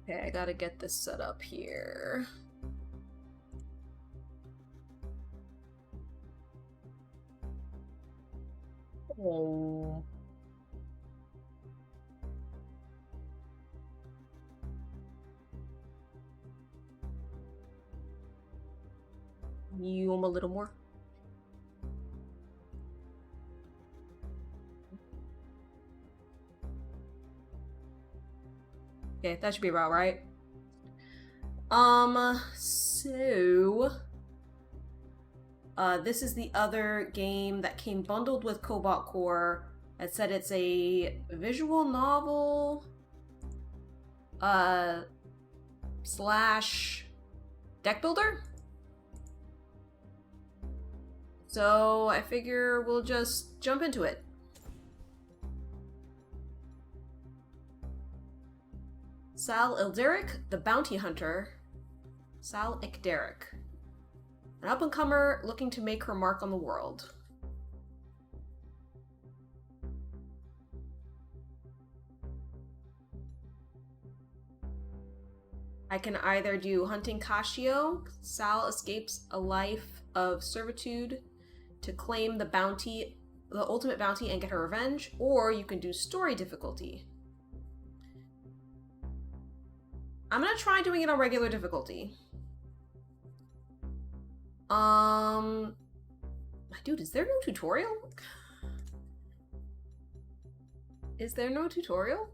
Okay, I gotta get this set up here. Oh. You a little more. Okay, that should be about right. This is the other game that came bundled with Cobalt Core. It said it's a visual novel, slash deck builder. So I figure we'll just jump into it. Sal Ilderic, the Bounty Hunter. Sal Ikderic, an up-and-comer looking to make her mark on the world. I can either do Hunting Cashio. Sal escapes a life of servitude to claim the bounty, the ultimate bounty, and get her revenge, or you can do Story difficulty. I'm gonna try doing it on regular difficulty. Dude, is there no tutorial? Is there no tutorial?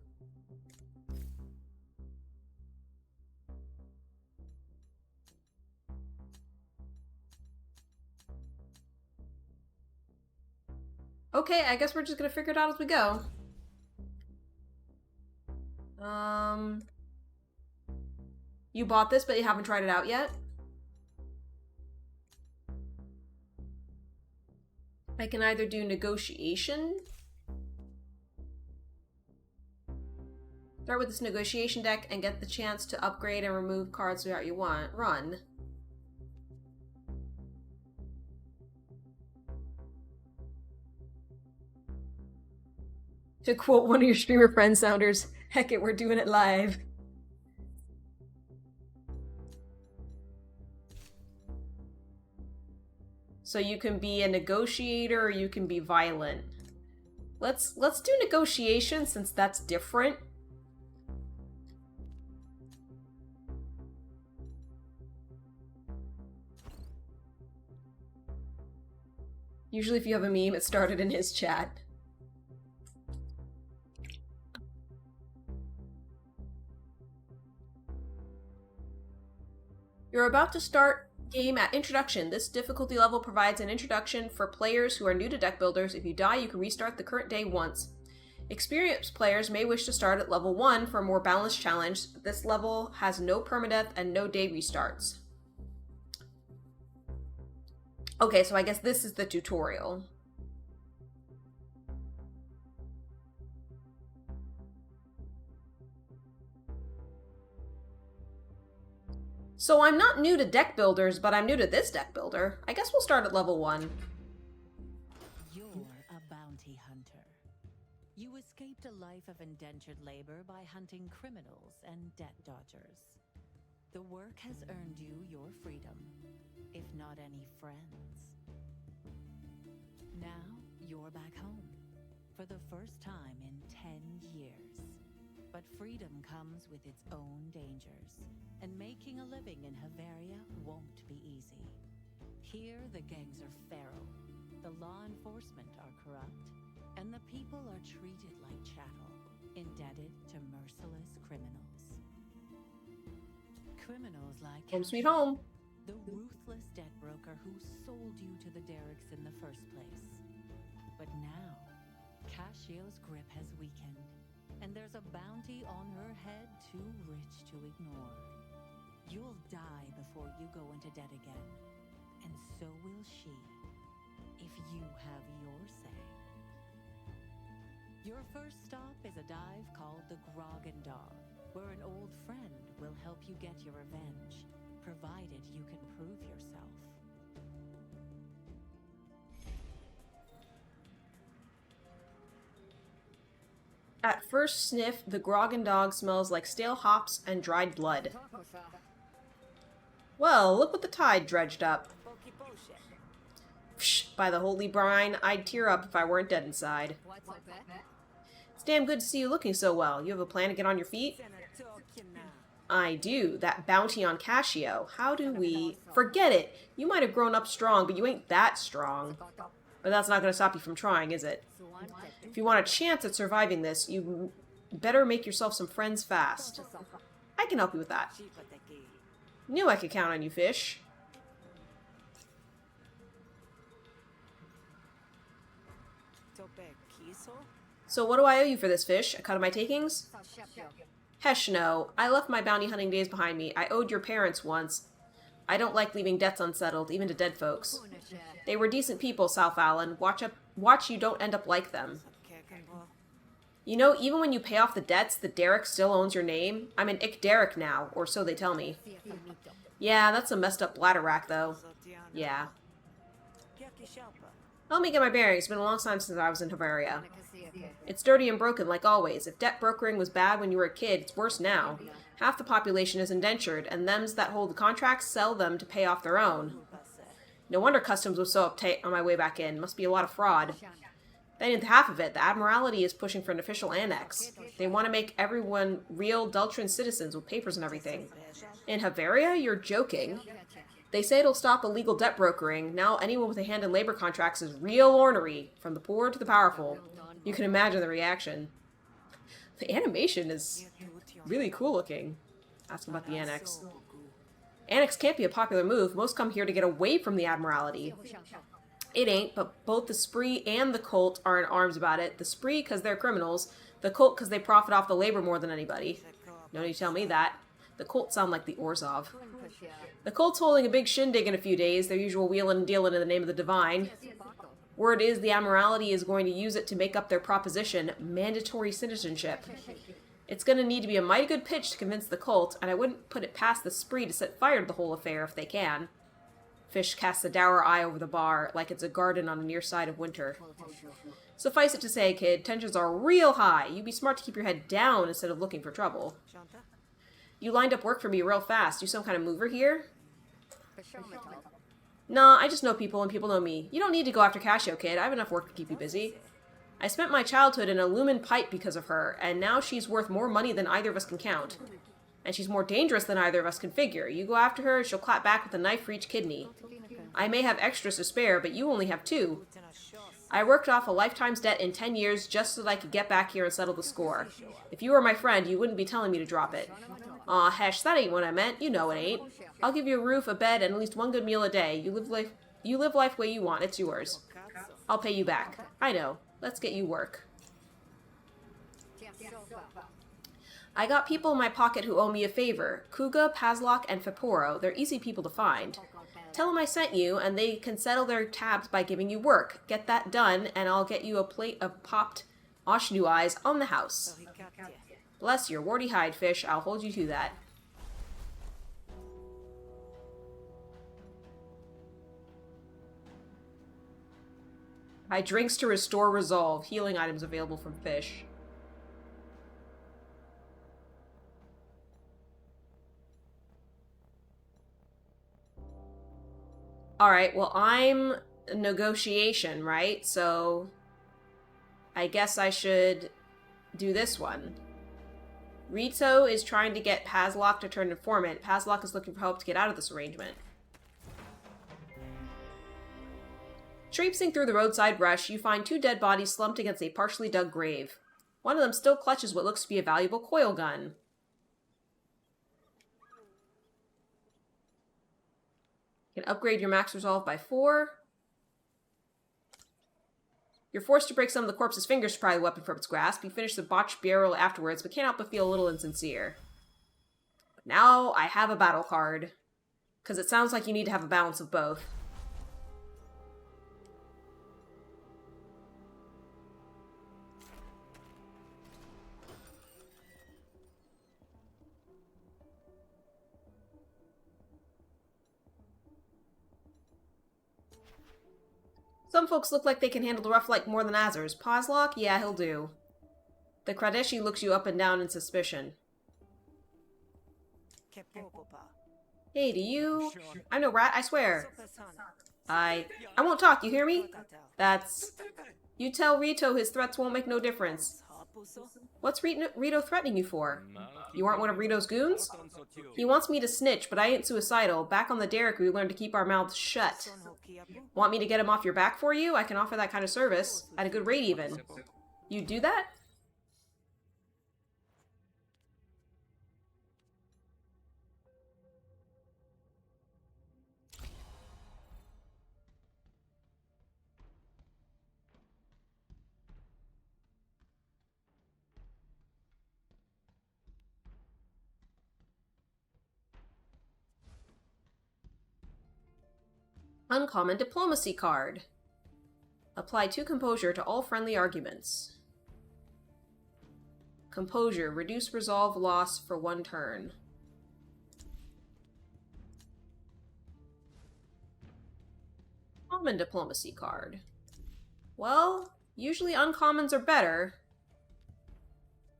Okay, I guess we're just gonna figure it out as we go. You bought this, but you haven't tried it out yet? I can either do negotiation. Start with this negotiation deck and get the chance to upgrade and remove cards throughout your run. To quote one of your streamer friends, Sounders, heck it, we're doing it live. So you can be a negotiator or you can be violent. Let's do negotiation since that's different. Usually if you have a meme, it started in his chat. You're about to start game at Introduction. This difficulty level provides an introduction for players who are new to deck builders. If you die, you can restart the current day once. Experienced players may wish to start at level 1 for a more balanced challenge. This level has no permadeath and no day restarts. Okay, so I guess this is the tutorial. So I'm not new to deck builders, but I'm new to this deck builder. I guess we'll start at level 1. You're a bounty hunter. You escaped a life of indentured labor by hunting criminals and debt dodgers. The work has earned you your freedom, if not any friends. Now you're back home, for the first time in 10 years. But freedom comes with its own dangers, and making a living in Havaria won't be easy. Here, the gangs are feral, the law enforcement are corrupt, and the people are treated like chattel, indebted to merciless criminals. Criminals like Home sweet home. the ruthless debt broker who sold you to the Derricks in the first place. But now, Cashio's grip has weakened, and there's a bounty on her head too rich to ignore. You'll die before you go into debt again, and so will she, if you have your say. Your first stop is a dive called the Grog and Dog, where an old friend will help you get your revenge, provided you can prove yourself. At first sniff, the grog and dog smells like stale hops and dried blood. Well, look what the tide dredged up. Psh, by the holy brine, I'd tear up if I weren't dead inside. It's damn good to see you looking so well. You have a plan to get on your feet? I do. That bounty on Casio. How do we... Forget it! You might have grown up strong, but you ain't that strong. But that's not going to stop you from trying, is it? If you want a chance at surviving this, you better make yourself some friends fast. I can help you with that. Knew I could count on you, fish. So what do I owe you for this, fish? A cut of my takings? Hesh no. I left my bounty hunting days behind me. I owed your parents once. I don't like leaving debts unsettled, even to dead folks. They were decent people, South Allen. Watch you don't end up like them. You know, even when you pay off the debts, the Derek still owns your name. I'm an Ick Derek now, or so they tell me. Yeah, that's a messed up bladder rack, though. Yeah. Let me get my bearings. It's been a long time since I was in Bavaria. It's dirty and broken, like always. If debt brokering was bad when you were a kid, it's worse now. Half the population is indentured, and thems that hold the contracts sell them to pay off their own. No wonder customs was so uptight on my way back in. Must be a lot of fraud. That ain't half of it. The Admiralty is pushing for an official annex. They want to make everyone real Deltran citizens with papers and everything. In Bavaria? You're joking. They say it'll stop illegal debt brokering. Now anyone with a hand in labor contracts is real ornery, from the poor to the powerful. You can imagine the reaction. The animation is really cool looking. Asking about the annex. Annex can't be a popular move. Most come here to get away from the Admiralty. It ain't, but both the Spree and the Cult are in arms about it. The Spree because they're criminals. The Cult because they profit off the labor more than anybody. No need to tell me that. The Cult sound like the Orzhov. The Cult's holding a big shindig in a few days, their usual wheeling and dealing in the name of the Divine. Word is the Admiralty is going to use it to make up their proposition, mandatory citizenship. It's going to need to be a mighty good pitch to convince the Cult, and I wouldn't put it past the Spree to set fire to the whole affair if they can. Fish casts a dour eye over the bar, like it's a garden on the near side of winter. Suffice it to say, kid, tensions are real high. You'd be smart to keep your head down instead of looking for trouble. You lined up work for me real fast. You some kind of mover here? Nah, I just know people and people know me. You don't need to go after Casio, kid. I have enough work to keep you busy. I spent my childhood in a lumen pipe because of her, and now she's worth more money than either of us can count. And she's more dangerous than either of us can figure. You go after her, she'll clap back with a knife for each kidney. I may have extras to spare, but you only have 2. I worked off a lifetime's debt in 10 years just so that I could get back here and settle the score. If you were my friend, you wouldn't be telling me to drop it. Aw, Hesh, that ain't what I meant. You know it ain't. I'll give you a roof, a bed, and at least one good meal a day. You live life the way you want. It's yours. I'll pay you back. I know. Let's get you work. I got people in my pocket who owe me a favor. Kuga, Pazlok, and Feporo. They're easy people to find. Tell them I sent you, and they can settle their tabs by giving you work. Get that done, and I'll get you a plate of popped Oshnu eyes on the house. Bless your warty hide, fish. I'll hold you to that. Buy drinks to restore resolve. Healing items available from fish. Alright, well, I'm negotiation, right? So I guess I should do this one. Rito is trying to get Pazlok to turn informant. Pazlok is looking for help to get out of this arrangement. Traipsing through the roadside brush, you find 2 dead bodies slumped against a partially dug grave. One of them still clutches what looks to be a valuable coil gun. You can upgrade your max resolve by 4. You're forced to break some of the corpse's fingers to pry the weapon from its grasp. You finish the botched burial afterwards, but can't help but feel a little insincere. But now I have a battle card. Because it sounds like you need to have a balance of both. Some folks look like they can handle the rough light more than others. Pazlok? Yeah, he'll do. The Kradeshi looks you up and down in suspicion. Hey, do you... I'm no rat, I swear. I won't talk, you hear me? That's... You tell Rito his threats won't make no difference. What's Rito threatening you for? You aren't one of Rito's goons? He wants me to snitch, but I ain't suicidal. Back on the derrick, we learned to keep our mouths shut. Want me to get him off your back for you? I can offer that kind of service. At a good rate, even. You do that? Uncommon Diplomacy card. Apply 2 Composure to all friendly arguments. Composure. Reduce resolve loss for 1 turn. Common Diplomacy card. Well, usually uncommons are better.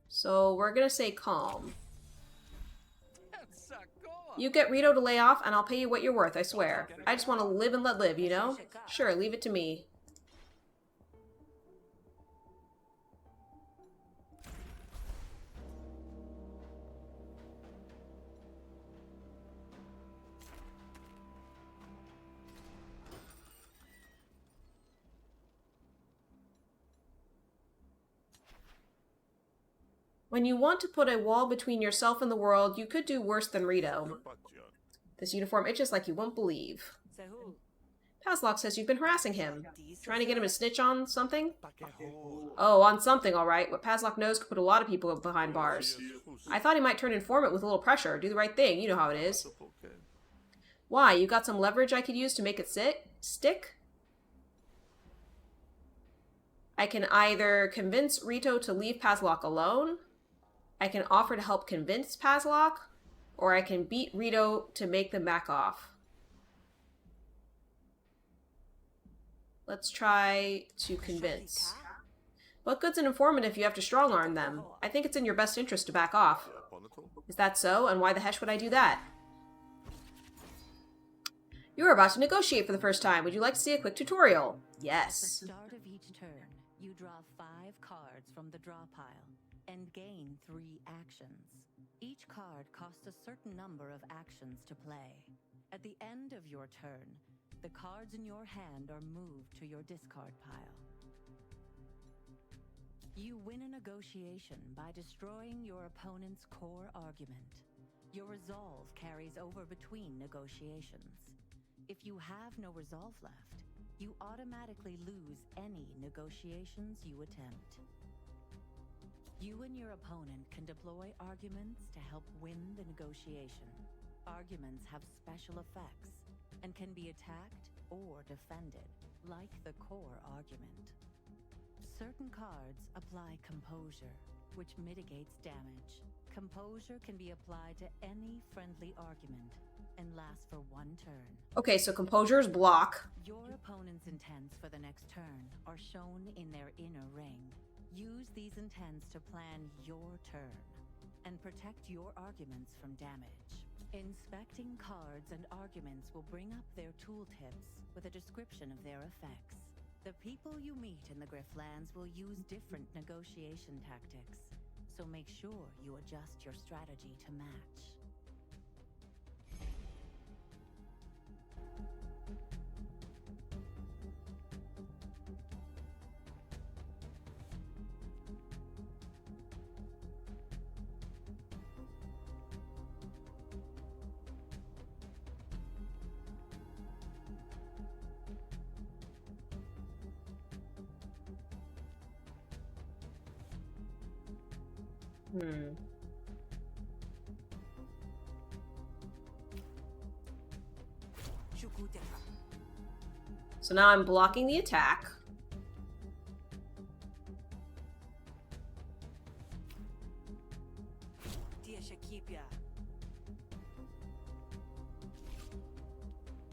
So we're gonna say calm. You get Rito to lay off, and I'll pay you what you're worth, I swear. I just want to live and let live, you know? Sure, leave it to me. When you want to put a wall between yourself and the world, you could do worse than Rito. This uniform itches like you won't believe. Pazlock says you've been harassing him. Trying to get him to snitch on something? Oh, on something, alright. What Pazlock knows could put a lot of people behind bars. I thought he might turn informant with a little pressure. Do the right thing, you know how it is. Why, you got some leverage I could use to make it stick? I can either convince Rito to leave Pazlock alone, I can offer to help convince Pazlock, or I can beat Rito to make them back off. Let's try to convince. What good's an informant if you have to strong-arm them? I think it's in your best interest to back off. Is that so? And why the heck would I do that? You're about to negotiate for the first time. Would you like to see a quick tutorial? Yes. At the start of each turn, you draw 5 cards from the draw pile and gain 3 actions. Each card costs a certain number of actions to play. At the end of your turn, the cards in your hand are moved to your discard pile. You win a negotiation by destroying your opponent's core argument. Your resolve carries over between negotiations. If you have no resolve left, you automatically lose any negotiations you attempt. You and your opponent can deploy arguments to help win the negotiation. Arguments have special effects and can be attacked or defended, like the core argument. Certain cards apply composure, which mitigates damage. Composure can be applied to any friendly argument and lasts for 1 turn. Okay, so composure's block. Your opponent's intents for the next turn are shown in their inner ring. Use these intents to plan your turn and protect your arguments from damage. Inspecting cards and arguments will bring up their tooltips with a description of their effects. The people you meet in the Griftlands will use different negotiation tactics, so make sure you adjust your strategy to match. So now I'm blocking the attack.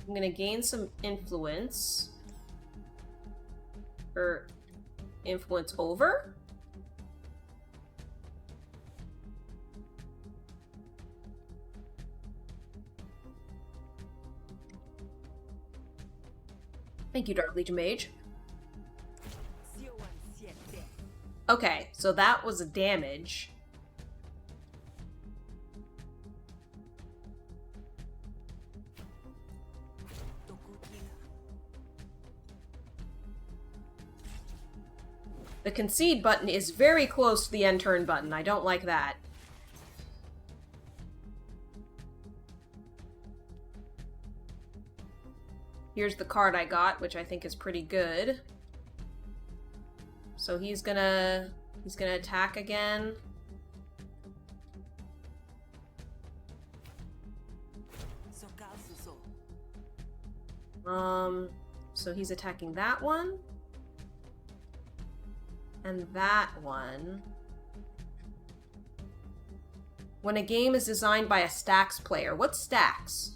I'm gonna gain some influence. Or influence over? Thank you, Dark Legion Mage. Okay, so that was a damage. The concede button is very close to the end turn button. I don't like that. Here's the card I got, which I think is pretty good. So he's gonna attack again. So he's attacking that one. And that one. When a game is designed by a stacks player. What's stacks?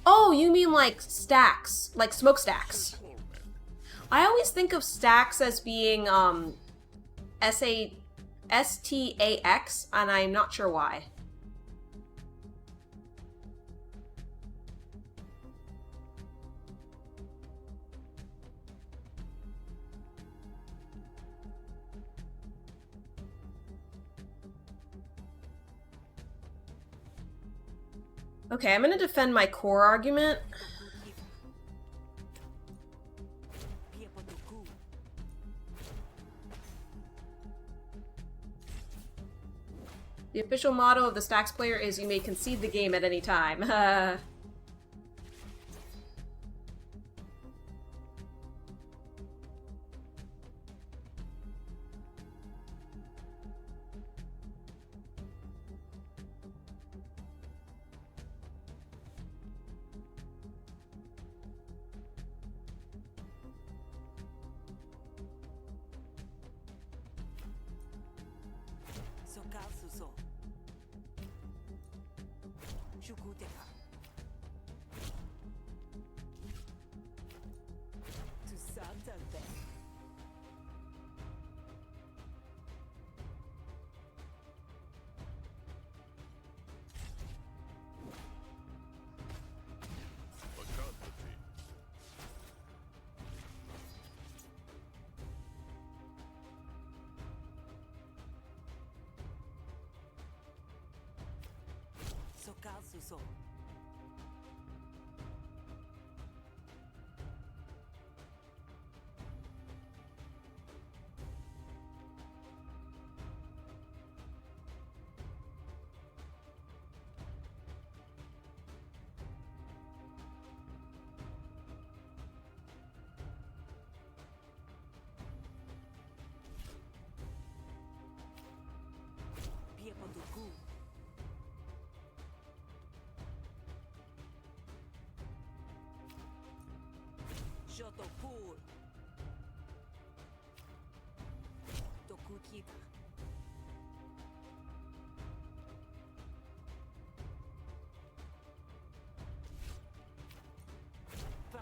Oh, you mean like stacks, like smokestacks. I always think of stacks as being S-T-A-X, and I'm not sure why. Okay, I'm gonna defend my core argument. The official motto of the stacks player is you may concede the game at any time.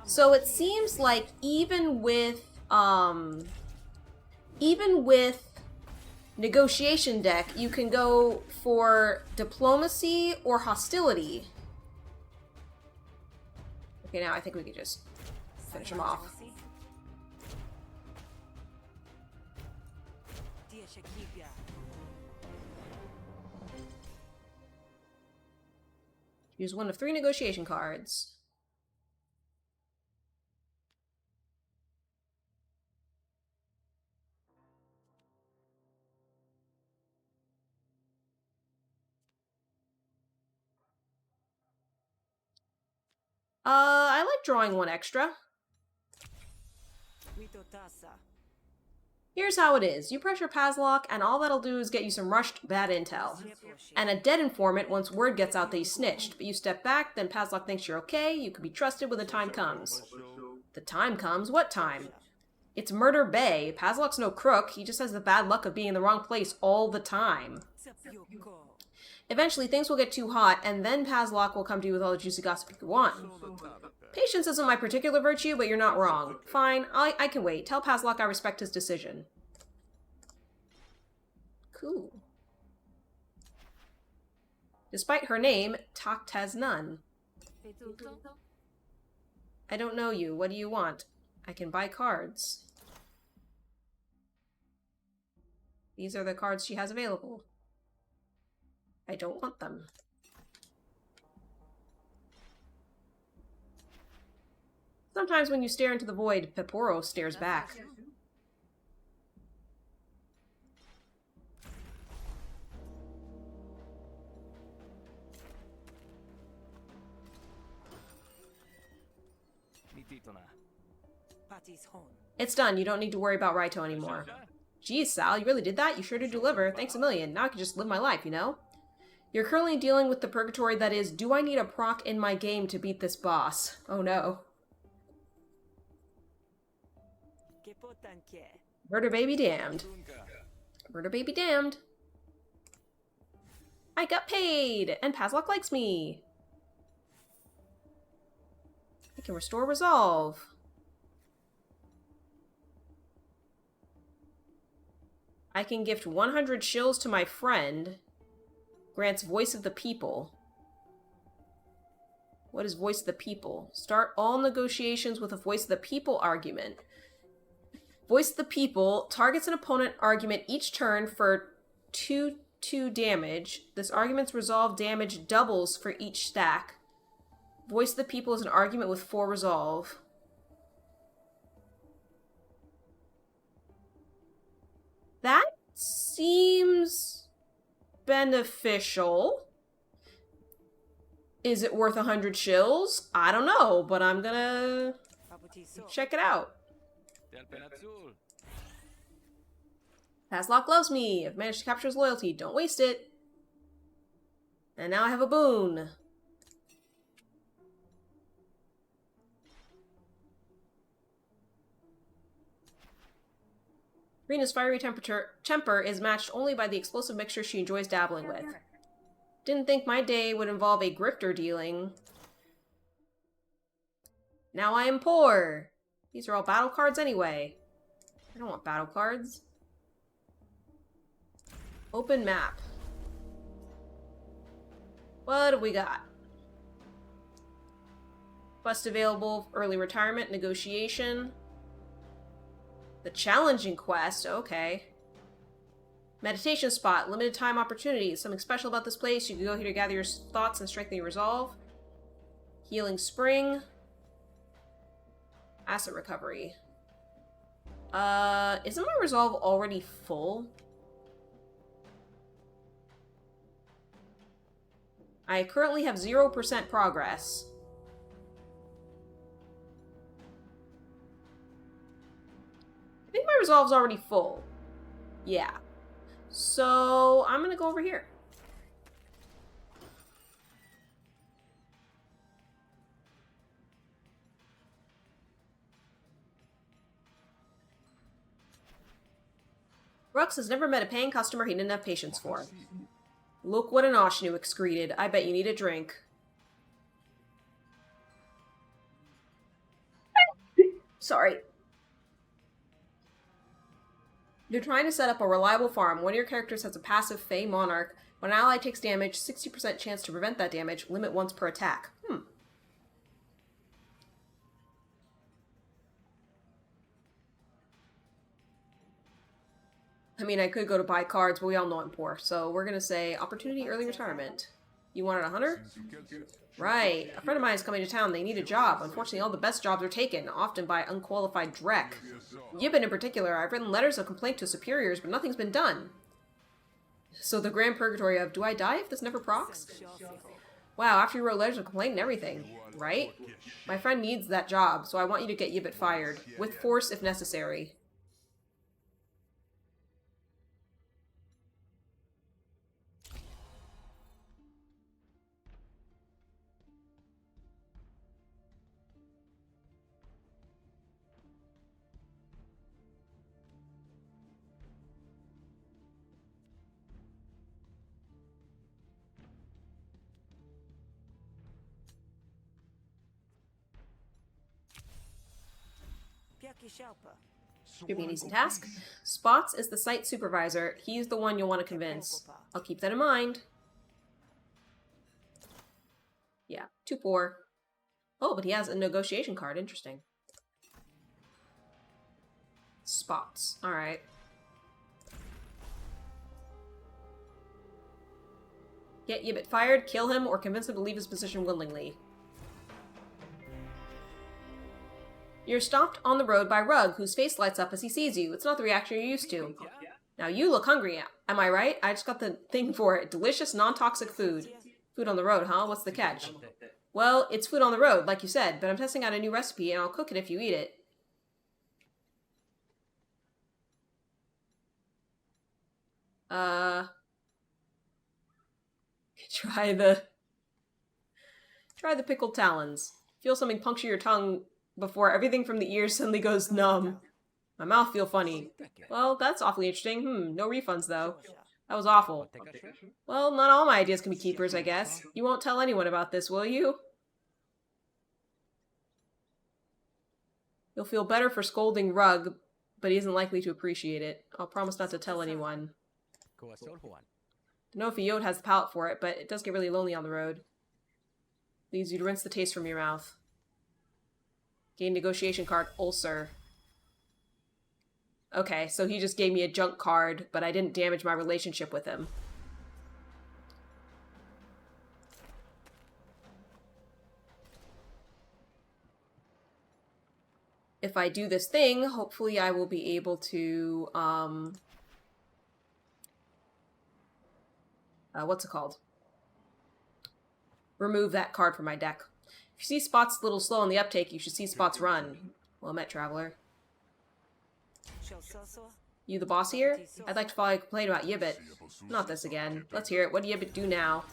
So it seems like even with negotiation deck, you can go for diplomacy or hostility. Okay, now I think we could just finish him off. Use one of 3 negotiation cards. I like drawing 1 extra. Here's how it is. You pressure Pazlock, and all that'll do is get you some rushed bad intel. And a dead informant once word gets out that he snitched. But you step back, then Pazlock thinks you're okay, you can be trusted when the time comes. The time comes? What time? It's Murder Bay. Pazlock's no crook, he just has the bad luck of being in the wrong place all the time. Eventually, things will get too hot, and then Pazlock will come to you with all the juicy gossip you want. Patience isn't my particular virtue, but you're not wrong. Fine, I can wait. Tell Pazlock I respect his decision. Cool. Despite her name, Tact has none. I don't know you. What do you want? I can buy cards. These are the cards she has available. I don't want them. Sometimes when you stare into the void, Peporo stares back. It's done. You don't need to worry about Raito anymore. Geez, Sal, you really did that? You sure did deliver. Thanks a million. Now I can just live my life, you know? You're currently dealing with the purgatory that is, do I need a proc in my game to beat this boss? Oh no. Murder baby damned. Murder baby damned. I got paid! And Pazlock likes me! I can restore resolve. I can gift 100 shills to my friend. Grants voice of the people. What is voice of the people? Start all negotiations with a voice of the people argument. Voice of the people targets an opponent argument each turn for 2 damage. This argument's resolve damage doubles for each stack. Voice of the people is an argument with 4 resolve. That seems beneficial. Is it worth 100 shills? I don't know, but I'm gonna check it out. Pazlock loves me. I've managed to capture his loyalty. Don't waste it. And now I have a boon. Rina's fiery temper is matched only by the explosive mixture she enjoys dabbling with. Didn't think my day would involve a grifter dealing. Now I am poor. These are all battle cards anyway. I don't want battle cards. Open map. What do we got? Quest available, early retirement, negotiation. The challenging quest, okay. Meditation spot, limited time opportunities. Something special about this place. You can go here to gather your thoughts and strengthen your resolve. Healing spring. Asset recovery. Isn't my resolve already full? I currently have 0% progress. I think my resolve's already full. Yeah. So, I'm gonna go over here. Rux has never met a paying customer he didn't have patience for. Look what an Oshnu excreted. I bet you need a drink. Sorry. You're trying to set up a reliable farm. One of your characters has a passive Fey Monarch. When an ally takes damage, 60% chance to prevent that damage. Limit once per attack. I mean, I could go to buy cards, but we all know I'm poor. So we're going to say opportunity early retirement. You wanted a hunter? Right. A friend of mine is coming to town. They need a job. Unfortunately, all the best jobs are taken, often by unqualified dreck. Yibbon in particular. I've written letters of complaint to superiors, but nothing's been done. So the grand purgatory of, do I die if this never procs? Wow, after you wrote letters of complaint and everything. Right? My friend needs that job, so I want you to get Yibbon fired. With force if necessary. Should be an easy task. Spots is the site supervisor. He's the one you'll want to convince. I'll keep that in mind. Yeah, too poor. Oh, but he has a negotiation card. Interesting. Spots. Alright. Get Yibbit fired, kill him, or convince him to leave his position willingly. You're stopped on the road by Rug, whose face lights up as he sees you. It's not the reaction you're used to. Now you look hungry. Am I right? I just got the thing for it. Delicious, non-toxic food. Food on the road, huh? What's the catch? Well, it's food on the road, like you said, but I'm testing out a new recipe and I'll cook it if you eat it. Try the pickled talons. Feel something puncture your tongue before everything from the ears suddenly goes numb. My mouth feel funny. Well, that's awfully interesting. No refunds, though. That was awful. Well, not all my ideas can be keepers, I guess. You won't tell anyone about this, will you? You'll feel better for scolding Rug, but he isn't likely to appreciate it. I'll promise not to tell anyone. Don't know if a Yod has the palate for it, but it does get really lonely on the road. Leaves you to rinse the taste from your mouth. Gain negotiation card, ulcer. Okay, so he just gave me a junk card, but I didn't damage my relationship with him. If I do this thing, hopefully I will be able to, what's it called? Remove that card from my deck. If you see Spots a little slow on the uptake, you should see Spots run. Well met, Traveler. You the boss here? I'd like to file a complaint about Yibbit. Not this again. Let's hear it. What did Yibbit do now?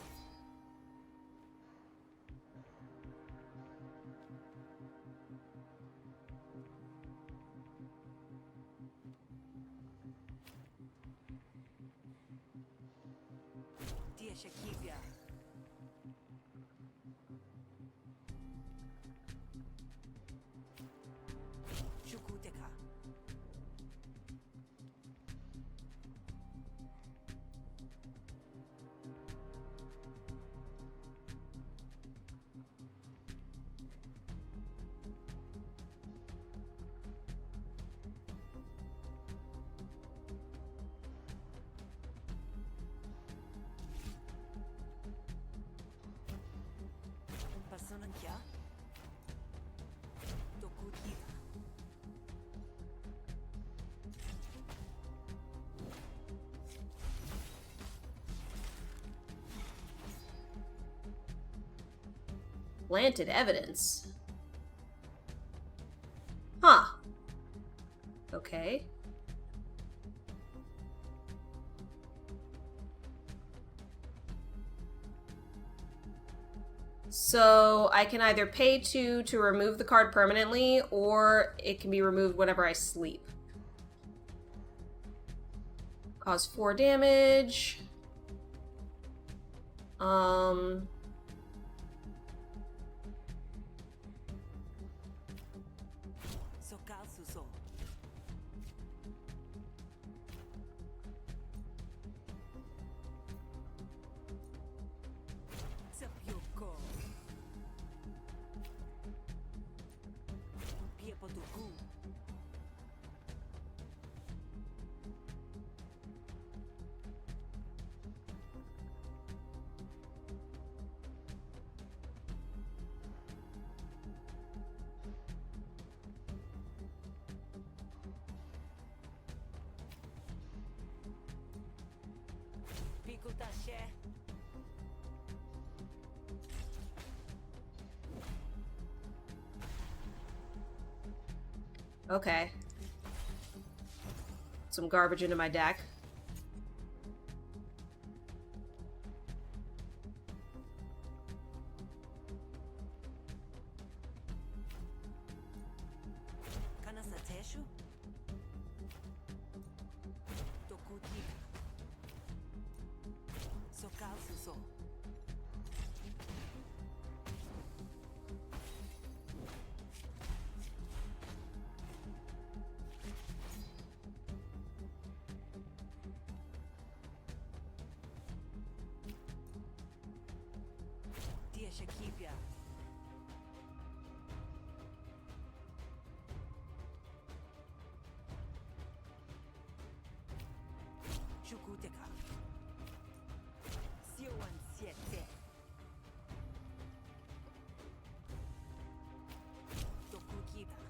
Planted evidence. Huh. Okay. So I can either pay 2 to remove the card permanently, or it can be removed whenever I sleep. Cause 4 damage. Okay. Some garbage into my deck. Shakibia. Shukuteka. Siowan Siete. Dokukida.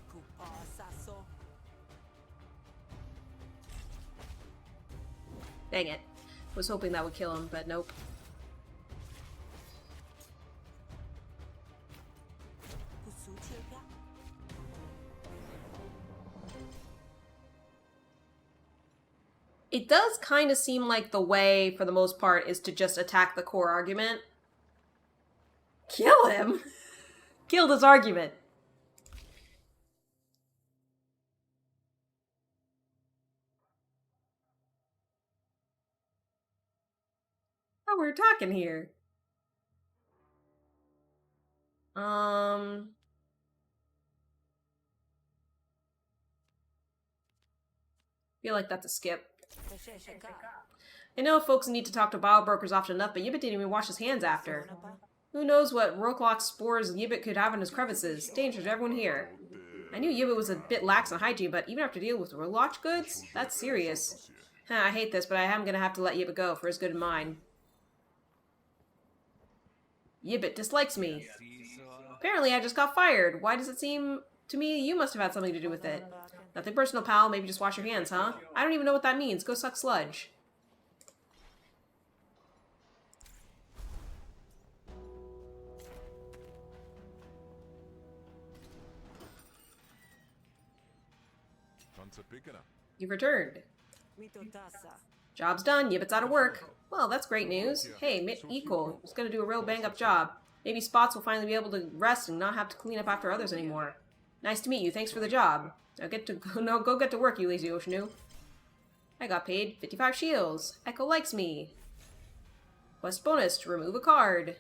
Kupa Saso. Dang it. Was hoping that would kill him, but nope. Kusuchega. It does kind of seem like the way, for the most part, is to just attack the core argument. Kill him? Killed his argument. Oh, we're talking here. Feel like that's a skip. I know folks need to talk to biobrokers often enough, but Yibbit didn't even wash his hands after. Who knows what Rooklock spores Yibbit could have in his crevices? Danger to everyone here. I knew Yibbit was a bit lax on hygiene, but even after dealing with Rooklock goods? That's serious. I hate this, but I am gonna have to let Yibbit go for his good and mine. Yibbit dislikes me. Apparently I just got fired. Why does it seem to me you must have had something to do with it? Nothing personal, pal. Maybe just wash your hands, huh? I don't even know what that means. Go suck sludge. You've returned. Job's done. Yibbit's out of work. Well, that's great news. Hey, Equal. He's gonna do a real bang-up job. Maybe Spots will finally be able to rest and not have to clean up after others anymore. Nice to meet you. Thanks for the job. Now go get to work, you lazy Oshinu. I got paid 55 shields. Echo likes me. Quest bonus to remove a card.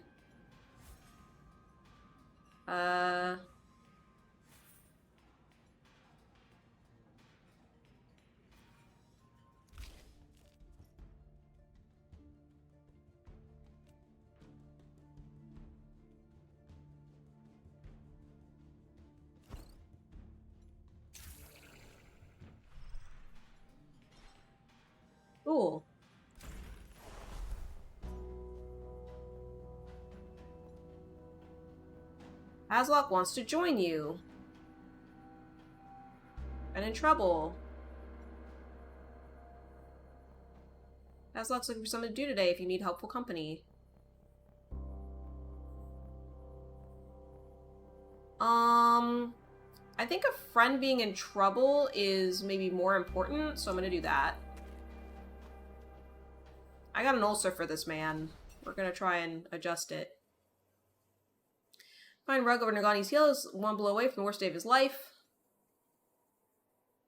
Cool. Aslock wants to join you. And in trouble. Aslock's looking for something to do today if you need helpful company. I think a friend being in trouble is maybe more important, so I'm gonna do that. I got an ulcer for this man. We're gonna try and adjust it. Find Rug over Nagani's heels, one blow away from the worst day of his life.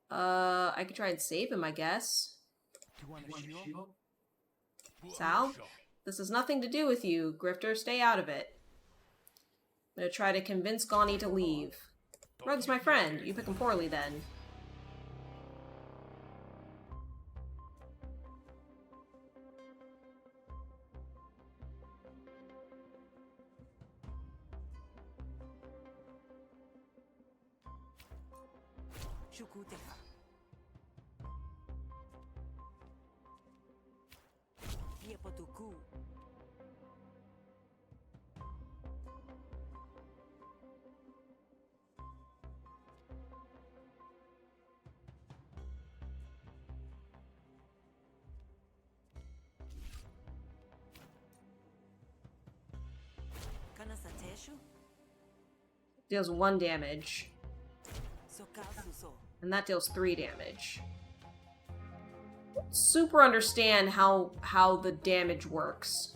I could try and save him, I guess. Sal? This has nothing to do with you, Grifter. Stay out of it. I'm gonna try to convince Gani to leave. Rug's my friend. You pick him poorly, then. Shukuteka. Yepotuku. Kanasateshu? Deals 1 damage. Sokasuso. And that deals 3 damage. Super understand how the damage works.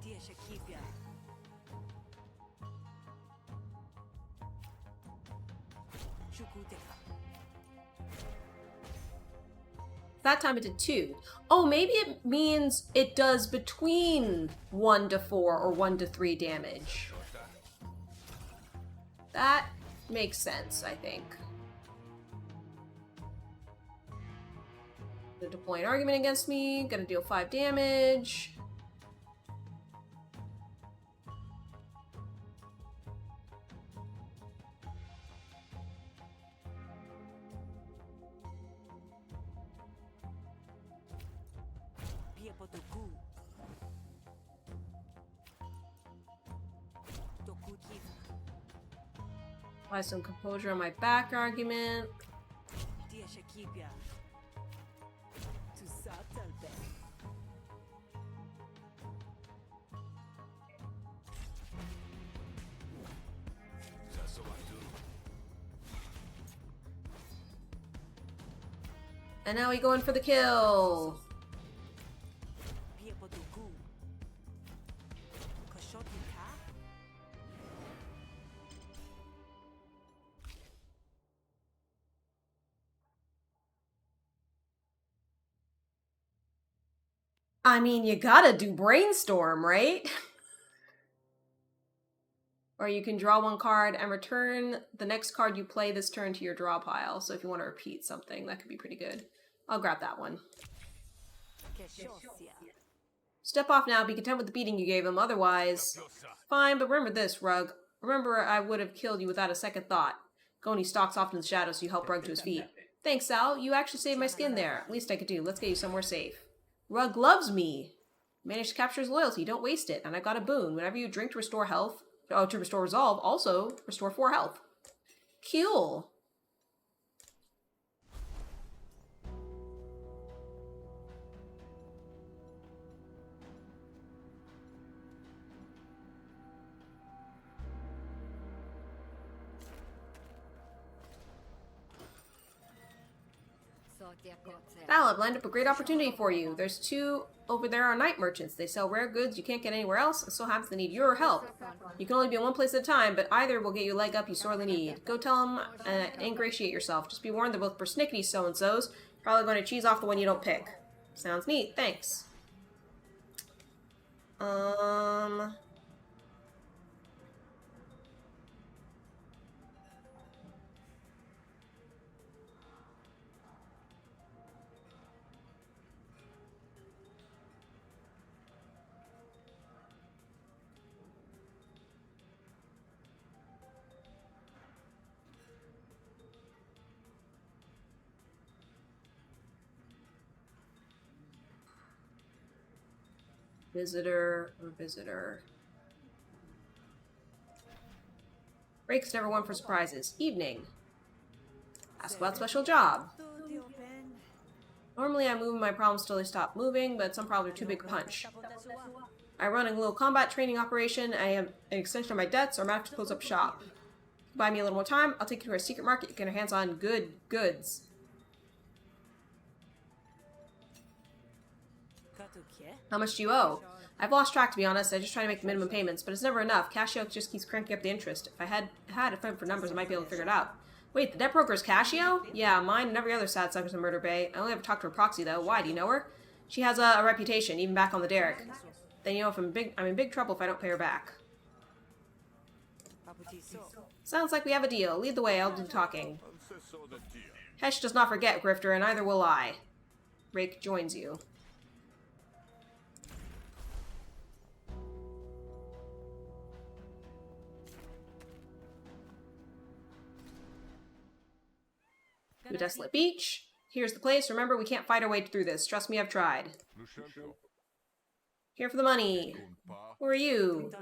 Dia Shakibia. Shukuteka. That time it did 2. Oh, maybe it means it does between 1 to 4 or 1 to 3 damage. That makes sense, I think. Gonna deploy an argument against me. Gonna deal 5 damage. Apply some composure on my back argument. And now we go in for the kill. I mean, you gotta do brainstorm, right? Or you can draw 1 card and return the next card you play this turn to your draw pile. So if you want to repeat something, that could be pretty good. I'll grab that one. Step off now, be content with the beating you gave him, otherwise... Fine, but remember this, Rug. Remember I would have killed you without a second thought. Goni stalks off in the shadows so you help Rug to his feet. Thanks, Sal. You actually saved my skin there. Least I could do. Let's get you somewhere safe. Rug loves me. Managed to capture his loyalty. Don't waste it. And I got a boon. Whenever you drink to restore health... Oh, to restore resolve, also restore 4 health. Cool. Val, I've lined up a great opportunity for you. There's 2 over there are night merchants. They sell rare goods you can't get anywhere else, and so happens they need your help. You can only be in one place at a time, but either will get you a leg up you sorely need. Go tell them and ingratiate yourself. Just be warned they're both persnickety so-and-sos. Probably going to cheese off the one you don't pick. Sounds neat, thanks. Visitor or visitor. Break's never one for surprises. Evening. Ask about special job. Normally I move my problems till they stop moving, but some problems are too big to punch. I run a little combat training operation. I have an extension of my debts, or I'm going to have to close up shop. Buy me a little more time, I'll take you to our secret market. You can get your hands on good goods. How much do you owe? I've lost track, to be honest. I just try to make the minimum payments, but it's never enough. Casio just keeps cranking up the interest. If I had a friend for numbers, I might be able to figure it out. Wait, the debt broker is Casio? Yeah, mine and every other sad suckers in Murder Bay. I only ever talked to her proxy, though. Why? Do you know her? She has a reputation, even back on the derrick. Then you know if I'm in big trouble if I don't pay her back. Sounds like we have a deal. Lead the way, I'll do the talking. Hesh does not forget, Grifter, and neither will I. Rake joins you. The desolate beach. Here's the place. Remember, we can't fight our way through this. Trust me, I've tried. Here for the money. Who are you?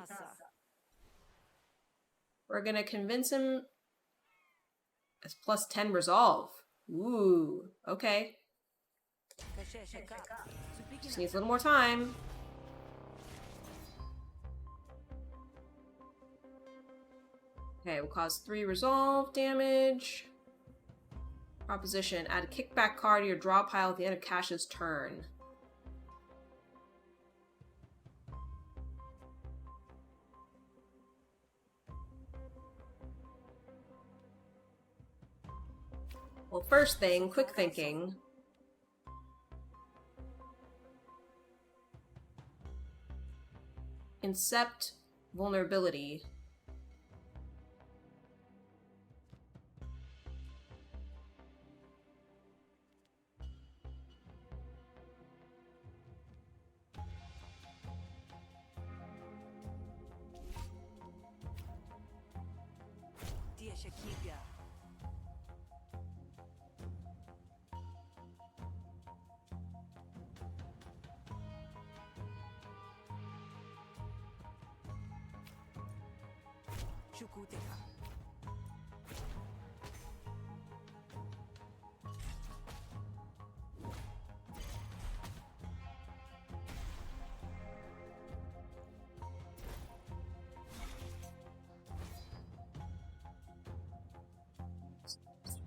We're gonna convince him. It's plus 10 resolve. Ooh, okay. Just needs a little more time. Okay, we'll cause 3 resolve damage. Proposition. Add a kickback card to your draw pile at the end of Cash's turn. Well, first thing, quick thinking. Incept vulnerability.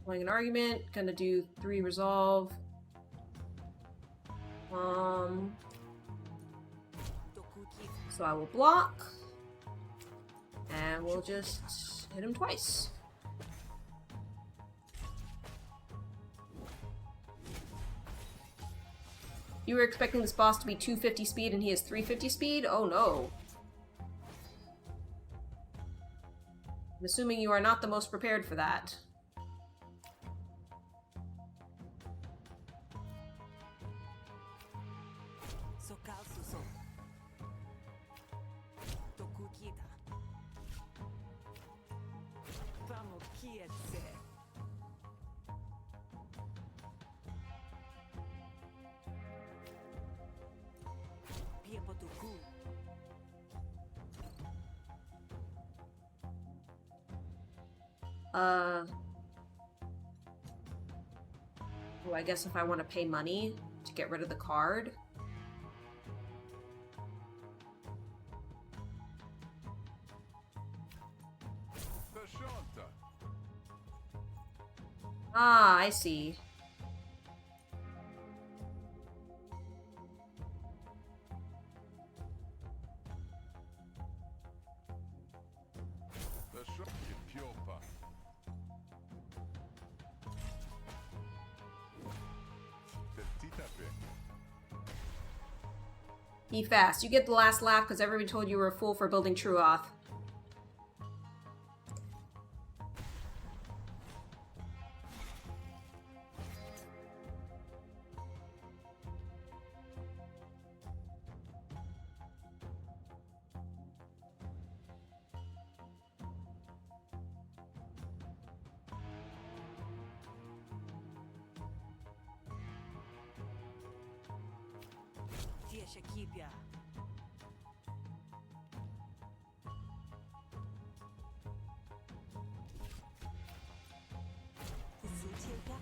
Playing an argument, gonna do 3 resolve. So I will block, and we'll just hit him twice. You were expecting this boss to be 250 speed and he is 350 speed? Oh no. I'm assuming you are not the most prepared for that. Well, I guess if I want to pay money to get rid of the card. Ah, I see. Be fast. You get the last laugh because everybody told you were a fool for building Truoth.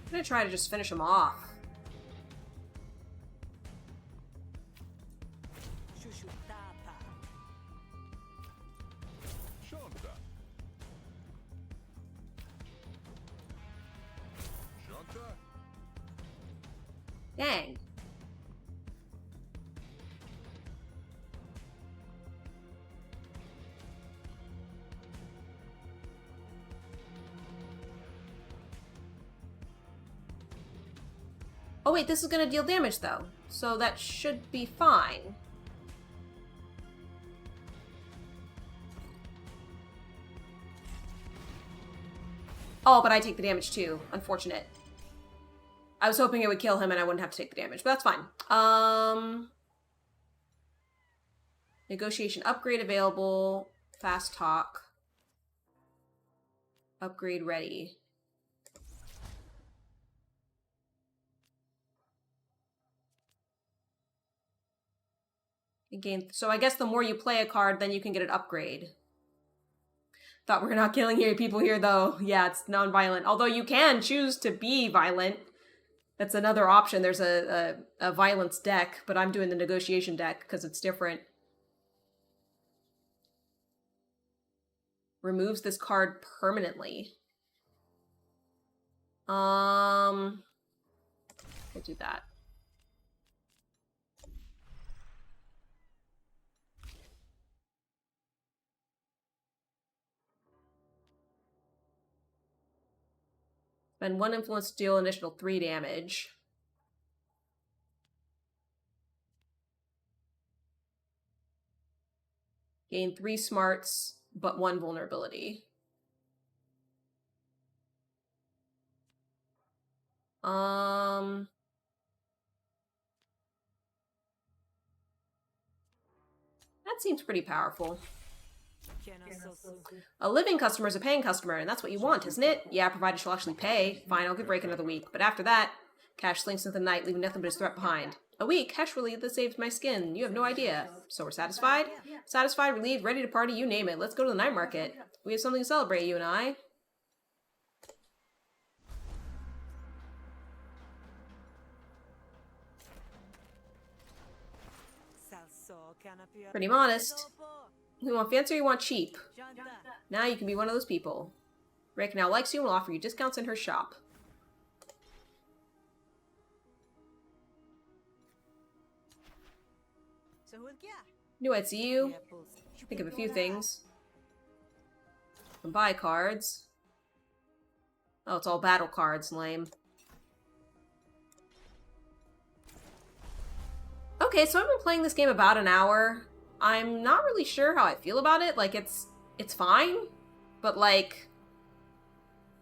I'm gonna try to just finish him off. Dang. Oh wait, this is gonna deal damage though, so that should be fine. Oh, but I take the damage too. Unfortunate. I was hoping it would kill him and I wouldn't have to take the damage, but that's fine. Negotiation upgrade available. Fast talk. Upgrade ready. Again, so I guess the more you play a card, then you can get an upgrade. Thought we're not killing people here, though. Yeah, it's non-violent. Although you can choose to be violent. That's another option. There's a violence deck, but I'm doing the negotiation deck because it's different. Removes this card permanently. I'll do that. Spend 1 influence to deal additional 3 damage. Gain 3 smarts, but 1 vulnerability. That seems pretty powerful. A living customer is a paying customer, and that's what you want, isn't it? Yeah, provided she'll actually pay. Fine, I'll give Rake another week. But after that, Cash slinks into the night, leaving nothing but his threat behind. A week? Cash relieved that saves my skin. You have no idea. So we're satisfied? Satisfied, relieved, ready to party, you name it. Let's go to the night market. We have something to celebrate, you and I. Pretty modest. You want fancy or you want cheap? Now you can be one of those people. Rake now likes you and will offer you discounts in her shop. Knew I'd see you. Think of a few things. Some buy cards. Oh, it's all battle cards, lame. Okay, so I've been playing this game about an hour. I'm not really sure how I feel about it. Like, it's fine, but, like,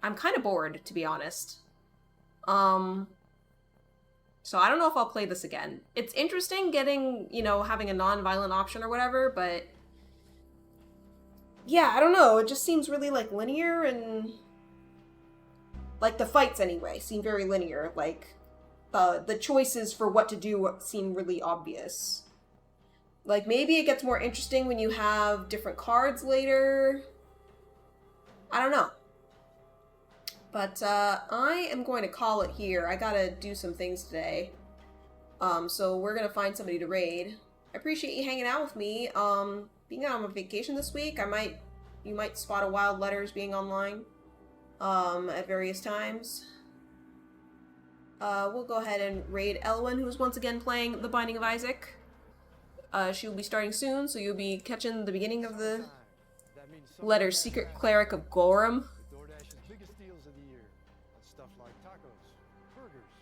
I'm kind of bored, to be honest. So I don't know if I'll play this again. It's interesting getting, you know, having a non-violent option or whatever, but yeah, I don't know. It just seems really, like, linear and, like, the fights anyway seem very linear. Like, the choices for what to do seem really obvious. Like, maybe it gets more interesting when you have different cards later. I don't know. But, I am going to call it here. I gotta do some things today. So we're gonna find somebody to raid. I appreciate you hanging out with me. Being out on vacation this week, you might spot a Wild Letters being online, at various times. We'll go ahead and raid Elwyn, who is once again playing The Binding of Isaac. She will be starting soon, so you'll be catching the beginning of the letters. Secret Cleric of Gorham.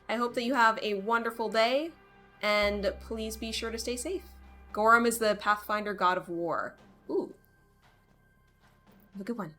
I hope that you have a wonderful day, and please be sure to stay safe. Gorham is the Pathfinder god of war. Ooh. Have a good one.